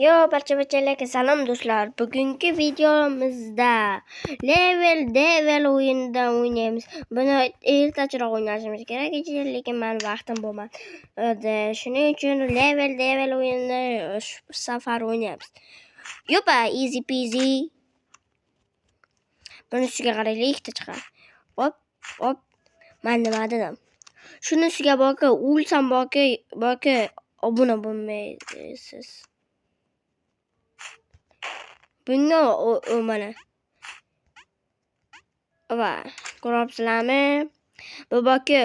Yo, barcha-barchalarga salom do'stlar. Bugungi videomizda level o'yinidan o'ynaymiz. Buni ertachiroq o'ynashimiz kerak, lekin men vaqtim bo'lmadi. Shuning uchun level o'yinini shu safar o'ynaymiz. Yo'pa, easy peasy. Buni ustiga qaraylik, ikkita chiqadi. Hop. Men nima dedim? Shuni ustiga boki, o'lsam boki obuna bo'lmaysiz. Bunga mana. Va ko'ryapsizlarmi? Bu boki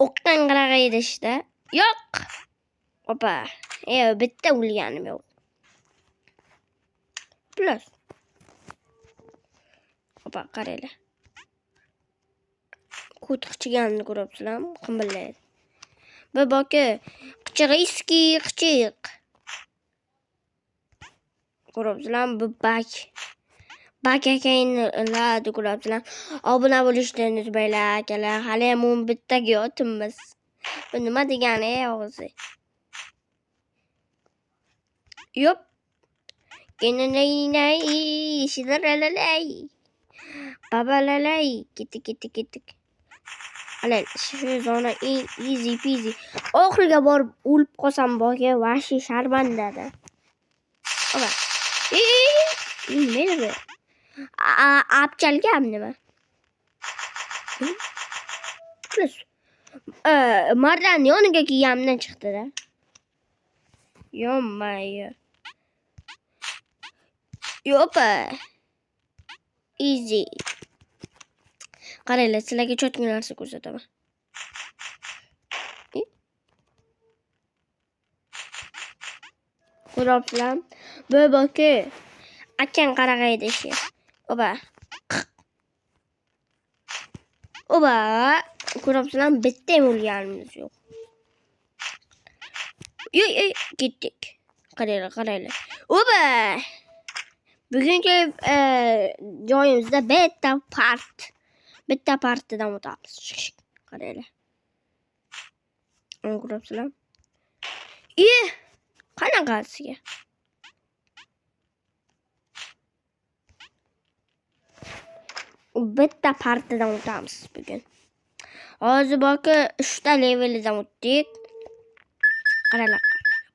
o'qdan qarag'aydi ishda. Yo'q. Opa. Bitta o'lganim yo'q. Plus. Opa, qaranglar. Kut qichiganini ko'ryapsizlarmi? Qimbillaydi. Bu boki qichiq. Ko'ryapsizlarmi? Bu bak akaynlarni ko'ryapsizlar. Obuna bo'lishni unutmanglar akalar. Hali ham 11 taga yotibmiz. Bu nima degani o'zi? Yo'q. Kenanay, shidarlalay. Babalalay, ketdik. Halal, shu zona easy peasy. Oxiriga borib o'lib qolsam boki vashi sharbandada. Oba. Nima bu? Apchalgam nima? Plus. Mardan yoniga kiyamdan chiqdi-da. Yo'mayo. Yo'pa. Easy. Qaranglar, sizlarga cho'tki narsa ko'rsataman. Ko'ryapsizlar? Bu boki akan qarag'aydi ishi. Oba. Ko'ryapsizlar? Bitta ham o'lganimiz yo'q. Ketdik. Qaranglar. Oba. Bugungi joyimizda bitta partidan o'tamiz. Qaranglar. Ko'ryapsizlar? Qanaqasiga? Bitta partidan o'tamiz bugun. Hozir boki 3 ta leveldan o'tdik. Qaranglar.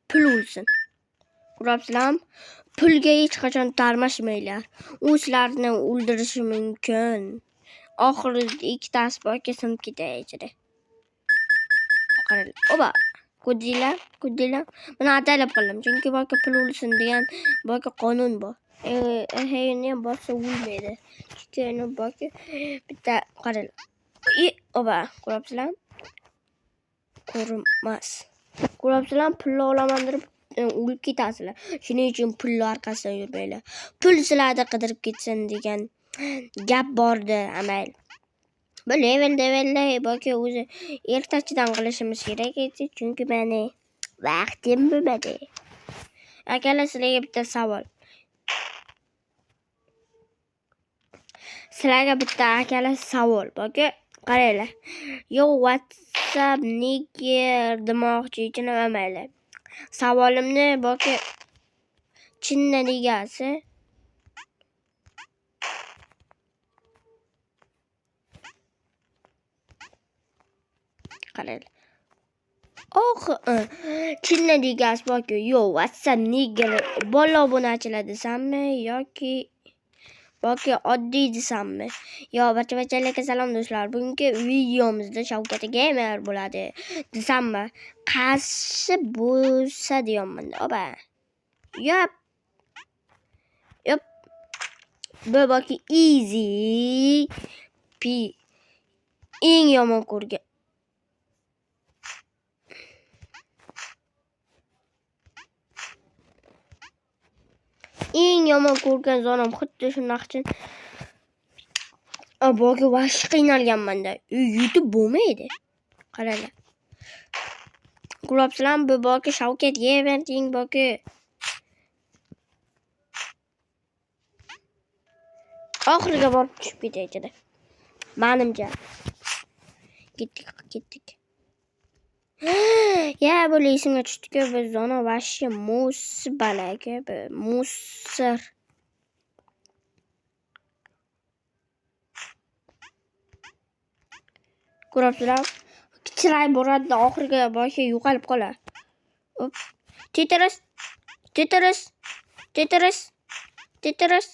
Pul o'lsin. Ko'ryapsizlarmi? Pulga hech qachon tarmashmanglar. U sizlarni o'ldirishi mumkin. Oxirida ikkitasi boki sinib ketadi. Qaranglar. Oba. Ko'rdinglar? Buni ataylab qildim. Chunki boki pul o'lsin degan boki qonun bor. Hayni ham bossa o'lmaydi. Chunki boki bitta qaranglar. Oba, ko'ryapsizlar? Ko'rmas. Ko'ryapsizlar? Pulni olaman deb o'lib ketasizlar. Shuning uchun pulni orqasidan yurmanglar. Pul sizlarni qidirib ketsin degan gap bordi, amal. Bu level boki o'zi ertachidan qilishimiz kerak edi, chunki meni vaqtim bo'lmadi. Akalar, sizlarga bitta savol. Boki qaranglar. Yo, WhatsApp niger demoqchi tushunmayman. Savolimni boki chinna negasi? Qaranglar. Chinna degas boki yo WhatsApp niger bola obunachilar desammi yoki boki oddiy desammi? Yo, barcha-barchalarga salom do'stlar. Bugungi videomizda Shavkat Gamer bo'ladi desammi? Qaysi bo'lsa deyapman. Oba. Yo'q. Bu boki easy eng yomon ko'rgan. Eng yomon ko'rgan zonam xuddi shunaqchi. Boki vash qiynalganman-da. Yutib bo'lmaydi. Qaranglar. Ko'ryapsizlarmi? Bu boki Shavkat Gamerning boki oxiriga borib tushib ketaydi. Menimcha. Ketdik. Ya böyle esimga tushdi-ku, biz ona вообще balaki, musor. Ko'ribsizlar? Chiray boradi, oxiriga boshi yo'qolib qoladi. Hop. Tetris. Tetris. Tetris. Tetris.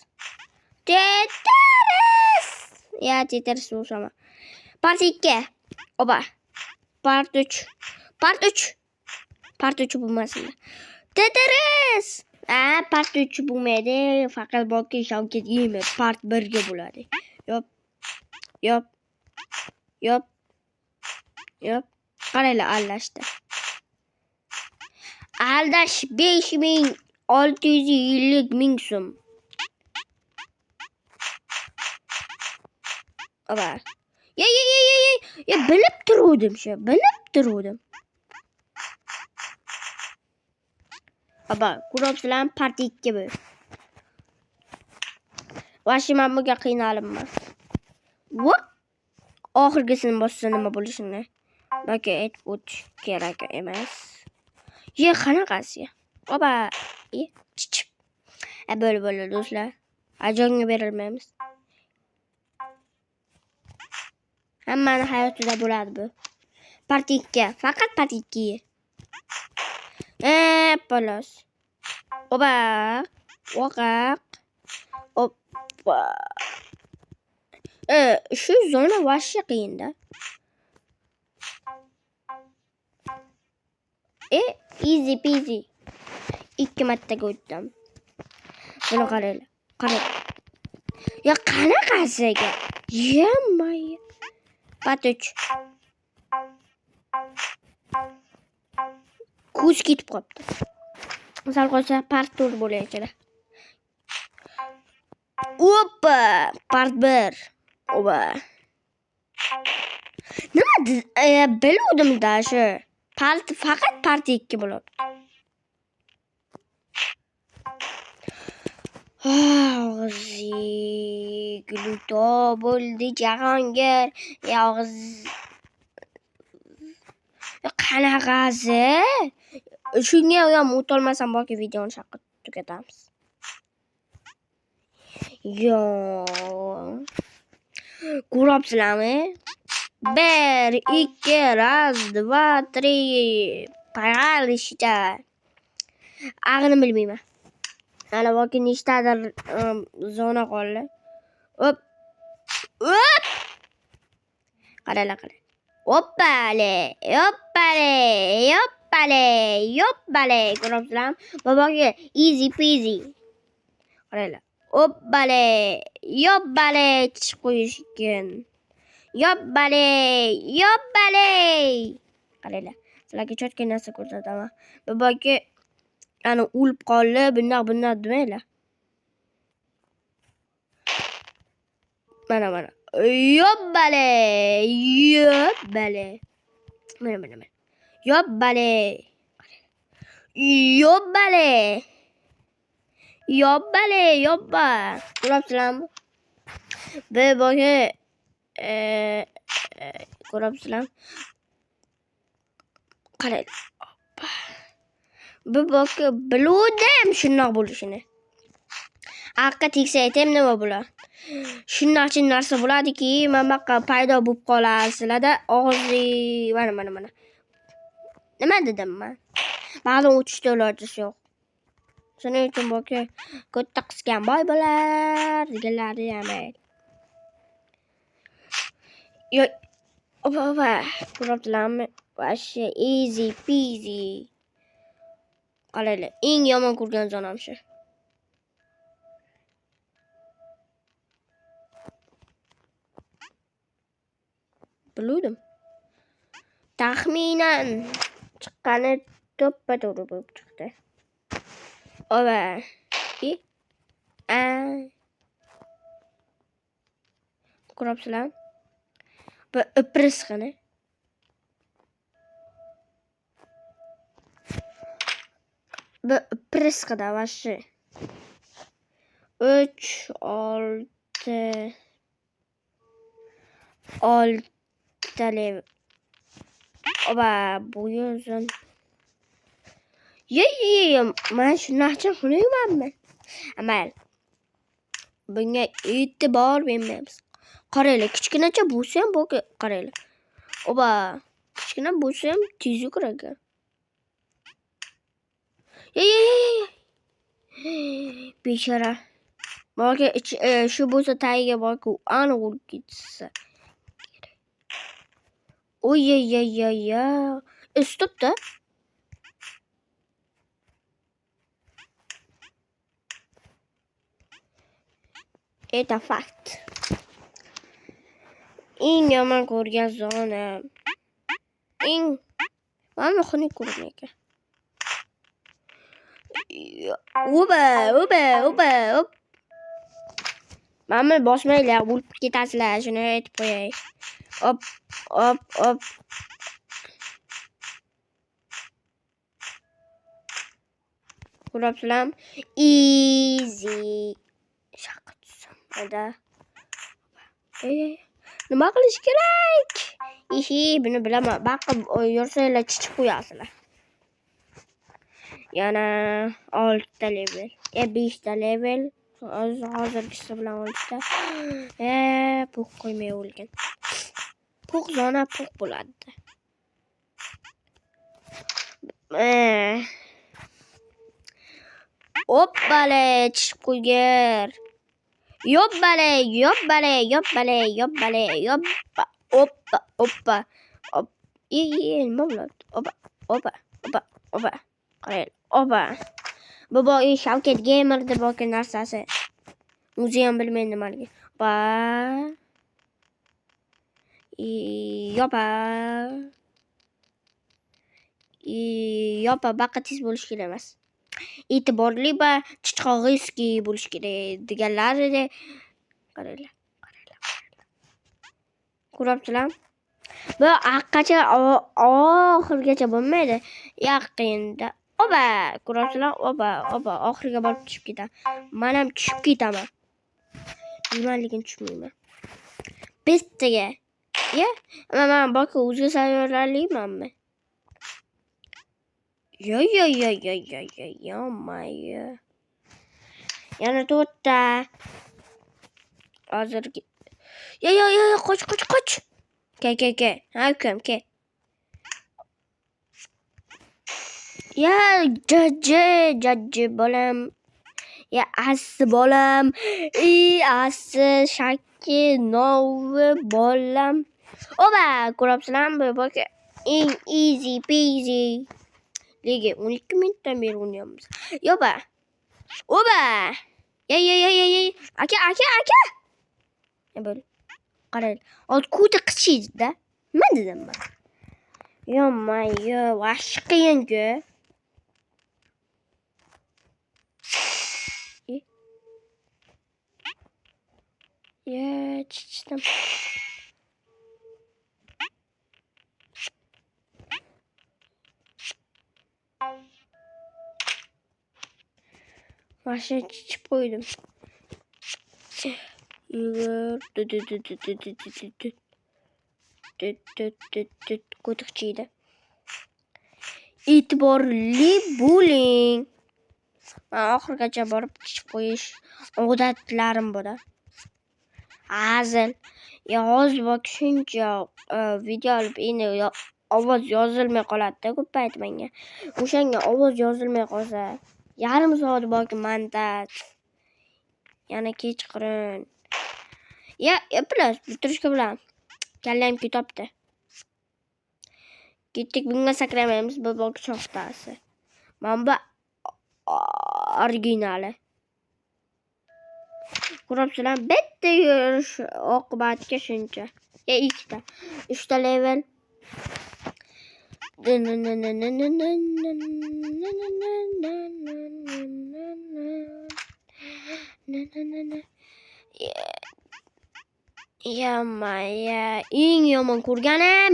Tetris. Ya Tetris bo'lsam. Part 2. Oba. Part 3. Part 3. Part 3 bo'lmasin. Tetris. Part 3 bo'lmaydi. Faqat balki Shavkat Yemir part 1 ga bo'ladi. Yop. Yop. Yop. Yop. Qaranglar, aldashdi. Aldash 5650 so'm. Oba. Ya bilib turuvdim shu, bilib turuvdim. Oba, ko'ribsizlar, part 2 bu. Vashi men bunga qiynalibman. Vop. Oxirgisini bossa nima bo'lishini balki aytib o'tish kerak emas. Qanaqasi? Oba, chichib. Böyle do'stlar. Ajonga berilmaymiz. Hammani hayotida bo'ladi bu. Part 2, faqat part 2. Polos. Oba, oqaq. Oppa. Shu zona vashi qiyinda. Easy peasy. 2 martaga o'tdim. Buni qaranglar. Qarang. Ya qanaqasiga? Yemmay. Part 3. Ko'z ketib qopti. Misol qo'ysa part 4 bo'layotgan. Oppa, part 1. Oba. Nima biluvdim-da shu. Faqat part 2 bo'ladi. Og'zi gluto bo'ldi Jahongir. Og'iz qanaqasi? Shunga ham o'tolmasam balki videoni shaqqa tugatamiz. Yo. Ko'ribsizlarmi? 1, 2, raz, 2, 3. Pag'alishda. Ag'ini bilmayman. Ana balki nechtadir zona qoldi. Hop. Hop. Qaranglar. Hoppale, hoppale, hoppale, hoppale. Ko'ribsizlarmi? Babaga easy peasy. Qaranglar. Hoppale, hoppale chiqib qo'yish ekan. Hoppale, hoppale. Qaranglar. Sizlarga cho'tka narsa ko'rsataman. Babaga ana o'lib qoldi, bundoq demanglar. Mana. Yobbale. Mana. Yobbale. Yobba. Ko'ribsizlarmi? Babaga ko'ribsizlarmi? Qarang. Bu balki biluvdim shundoq bo'lishini. Aqqa tegsa aytaymi nima bo'ladi? Shundoqchi narsa bo'ladiki, mana buyoqqa paydo bo'lib qolasizlarda, og'zi mana. Nima dedim men? Ma'lum o'tishda iloji yo'q. Shuning uchun balki katta qisgan boy bo'lar deganlari ham. Yo, oba, ko'ribsizlarmi? Vashi easy peasy. Qaranglar, eng yomon ko'rgan zonam shu. Biluvdim. Taxminan chiqqani to'ppa-to'g'ri bo'lib chiqdi. Oba. Ko'ribsizlar? Bu iprisqini. Bu iprisqida vashi. 3, 6 level. Oba, bo'yi uzun. Ye, men shunaqa xunuymanmi? Amal. Bunga e'tibor bermaymiz. Qaranglar, kichkinacha bo'lsa ham bu qaranglar. Oba, kichkina bo'lsa ham tez yuguradi. Bechora. Balki shu bo'lsa tagiga balki aniq o'lib ketsa. Oy. Stopda. Это fakt. Eng yomon ko'rgan zonim. Mana xunuk ko'rgan ekan. Oba. Mana bosmanglar, o'lib ketasizlar, shuni aytib qo'yay. Hop. Ko'rabsizlar? Easy. Shaqatsam. Nima qilish kerak? Buni bilaman. Baqib yursanglar chichib qo'yasizlar. Yana 6 ta level. 5 ta level. Hozirgisi bilan 6 ta. Pux qo'ymay o'lgan. Pux zona pux bo'ladi. Hoppale, chiqib qo'ygar. Yobbale. Hoppa. Nima bo'ladi? Oba. Qarang, oba. Bu Shavkat Gamer'da bo'lgan narsasi. O'zi ham bilmayman nimaligini. Yopa, baqa tez bo'lish kerak emas. E'tiborli va chichqog'iski bo'lish kerak deganlarida. Qaranglar. Ko'rabsizlar? Bu haqqacha oxirgacha bo'lmaydi. Yaqinda. Oba, ko'rabsizlar? Oba, oxiriga borib tushib ketadi. Men ham tushib ketaman. Nimaligini tushunmayman. Bittaga. Men balki o'zga sayyorlarlikmanmi? Yo. Yana 4 ta. Hozirgi. Yo, qoch. Ke. Ha, ukam, ke. Ya, jajji bolam. Ya, asli bolam. Asli shakki novi bolam. Oba, ko'rabsizlarmi? Balki eng easy peasy. Nega 12 minutdan beri o'ynayapmiz. Oba. Yey. Aka. Böyle. Qarang. Ko'ta qichiydi-da. Nima dedim men? Yo, vash qiyin-ku. Chichdim. Mashina chichib qo'ydim. Yugur. Ko'tiqchiydi. E'tiborli bo'ling. Men oxirgacha borib chichib qo'yish odatlarim bor. Hazil. Hozir bak shuncha video olib endi ovoz yozilmay qoladi-da ko'p ayt menga. O'shanga ovoz yozilmay qolsa, yarim soat balki montaj. Yana kechqurun. Plus bitirishga bilan kallam ketibdi. Ketdik, bunga sakramaymiz, bu balki cho'xtasi. Mana bu originali. Ko'rabsizlar, bitta yurish oqibatga shuncha. 2 ta. 3 ta level. Eng yomon ko'rganim.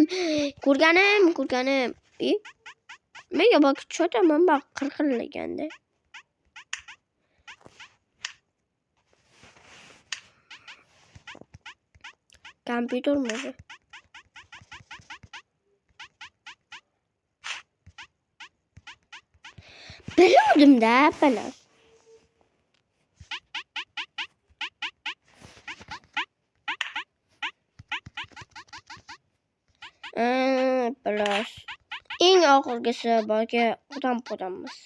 Menga bak cho'taman bak qirqillaganda. Kompyuter mi? Bilmadim-da, bilas. Bilas. Eng oxirgisi borga odam-podammiz.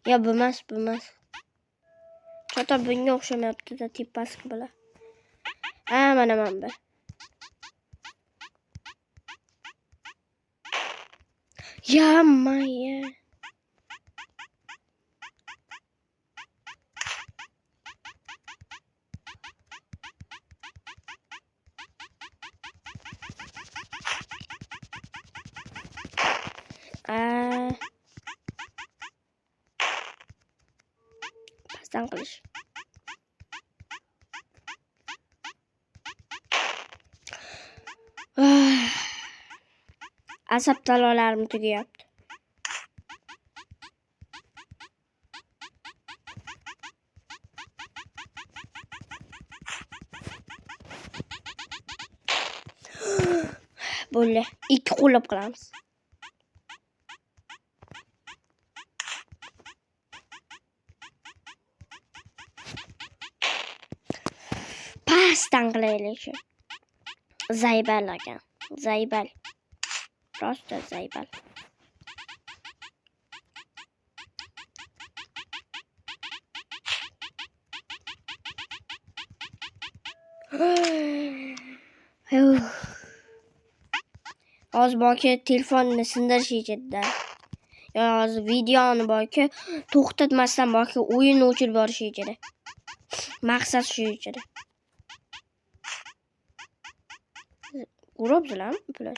Ya bilmas. Chota bunga o'xshamayapti-da, tepasiga bilan. Mana bu. Ya maya. Pasdan qilish. Asab talolarim tugayapti. Bo'ldi. 2 qo'llab qilamiz. Pasdan qilaylik. Zaybal ekan. Zaybal. Rosta zaybal. Hozir boki telefonni sindirishdi. Ya hozir videoni boki to'xtatmasdan boki o'yinni o'chirib yuborishdi. Maqsad shu edi. Urobsizlarmi bular?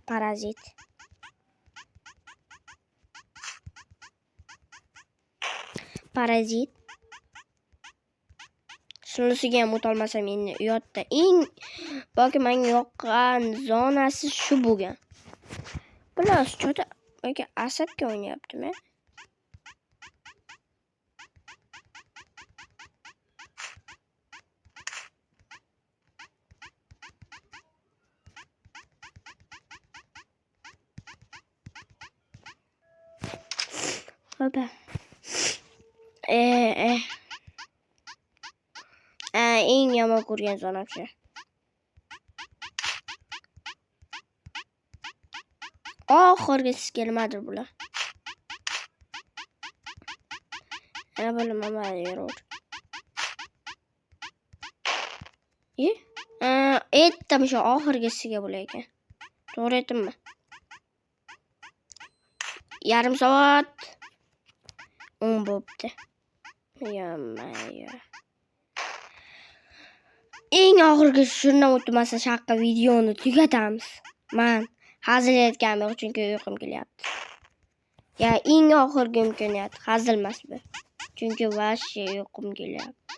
Parazit. Shunisiga ham o'tolmasam endi uyatda eng boki menga yoqqan zonasi shu bo'lgan. Bilas chota yoki asabga o'ynayaptimi? Hopa. Eng yomon ko'rgan zonam shu. Oxirgisi kelmadi bular. Ana bo'lmama yuraver. Aytdim shu oxirgisiga bo'lar ekan. To'g'ri aytdimmi? Yarim soat 10 bo'pti. Yomaya. Eng oxirgi shundan o'tmasa shaqqa videoni tugatamiz. Men hazillayotganim yo'q chunki uyqum kelyapti. Ya eng oxirgi imkoniyat, hazil emas bu. Chunki vashshe uyqum kelyapti.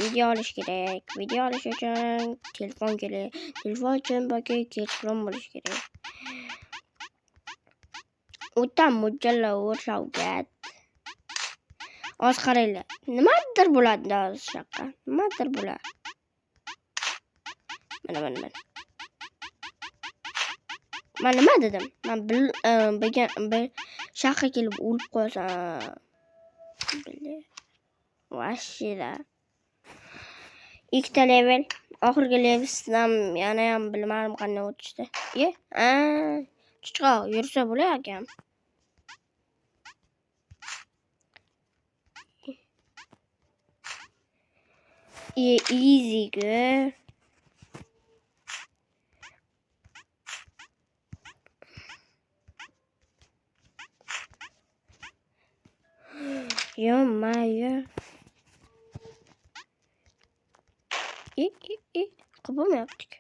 Video olish kerak. Video olish uchun telefon kerak. Telefon uchun boki telefon bo'lish kerak. O'tam mo'ljalla o'rshavgat. Hozir qaranglar. Nimadir bo'ladi hozir shaqqa. Nimadir bo'ladi. Mana. Men nima dedim? Men bir shaqqa kelib o'lib qolsam. Vashshida. Ikkita level. Oxirgi leveldan yana ham bilmadim qanday o'tishdi. Chiqqa yursa bo'lar ekan. Easy go. Yomaya. Qıbım yaptık.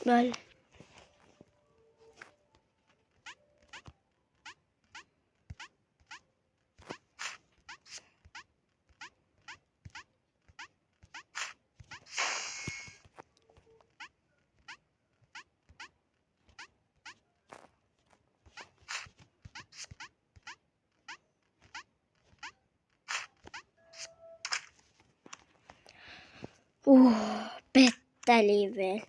Böyle. Better level.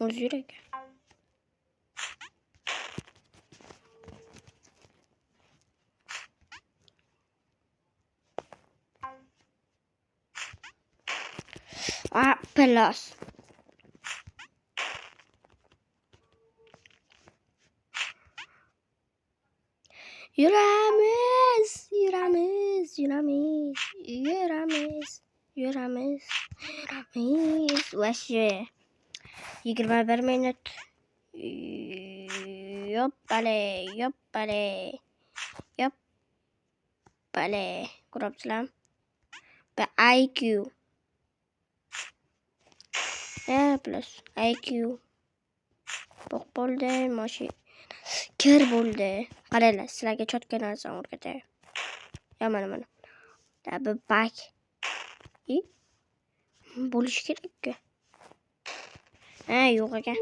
Üzülük. Plus. Yürümüz, yürümüz, yürümüz, yürümüz, yürümüz, yürümüz. Vaşı. 21 minut. Yoppale, yoppale, yoppale. Kurapsılam. Ve IQ. Plus IQ. Bok bo'ldi, moshi. Kir bo'ldi. Qaranglar, sizlarga chotga narsa o'rgatay. Ya mana. Bu bak. Bo'lishi kerak-ku. Yo'q ekan.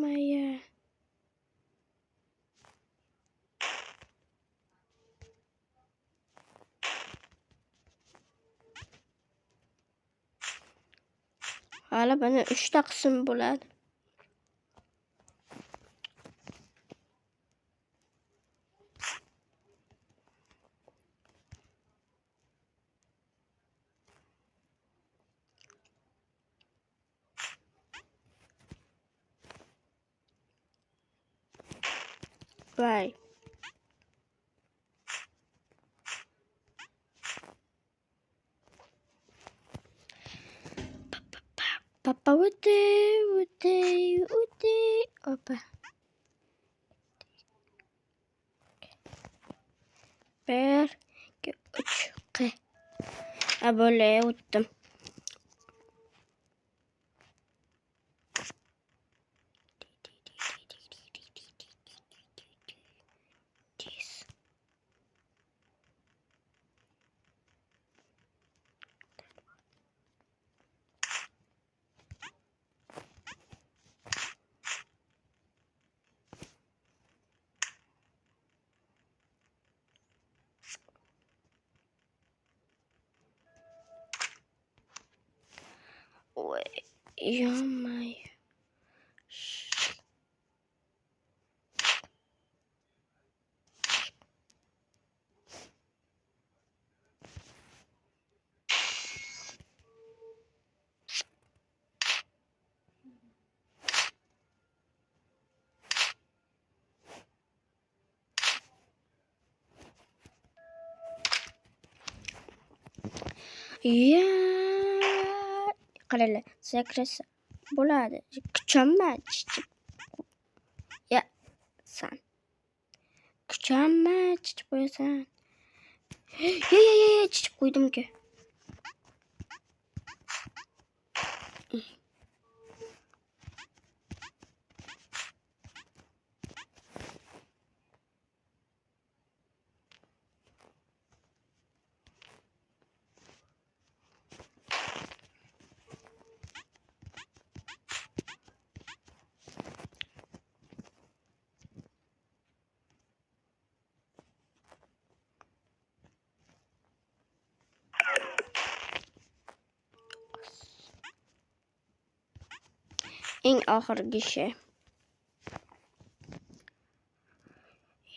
Maya. Hala bana 3 qism bo'ladi. Vay. Papa uti. Hoppa. Bir, iki, üç, qi. Böyle o'tdim. Yomay. Ya. Qaranglar, sakrasa bo'ladi. Kuchonma. Ya, san. Kuchonma, chichib qo'yasan. Ya, chichib qo'ydim-ku. Eng oxirgi şey.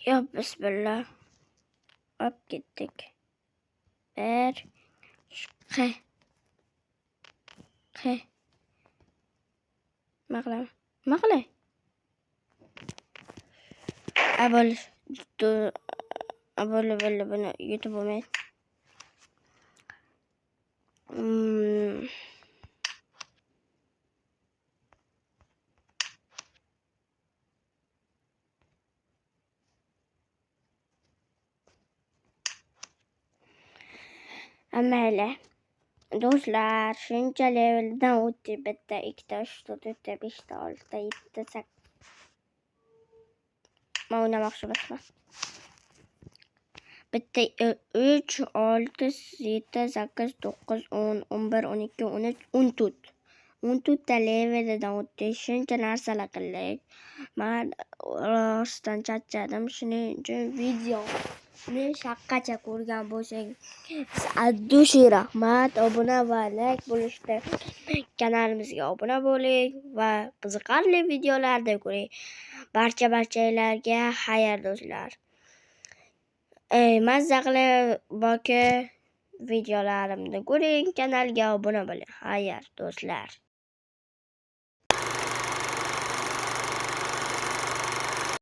Ya bismillah. Hop ketdik. Bir, qi. Maqlay. buni yutib bo'lmaydi. Mayli. Do'stlar, shuncha leveldan o'tdi. Bitta, ikkita, uchta, to'rtta, beshta, oltita, yettita, men o'ynamoqchi emasman. Bitta 3, 6, 7, 8, 9, 10, 11, 12, 13, 14. 14 leveldan o'tdi. Shuncha narsalar qildik. Men rostdan charchadim. Shuning uchun videoni shaqqacha ko'rgan bo'lsangiz, addushi rahmat. Obuna va like bo'lishda kanalimizga obuna bo'ling va qiziqarli videolarda ko'ring. Barchalarga xayr do'stlar. Mazza qilib boki videolarimni ko'ring, kanalga obuna bo'ling. Xayr do'stlar.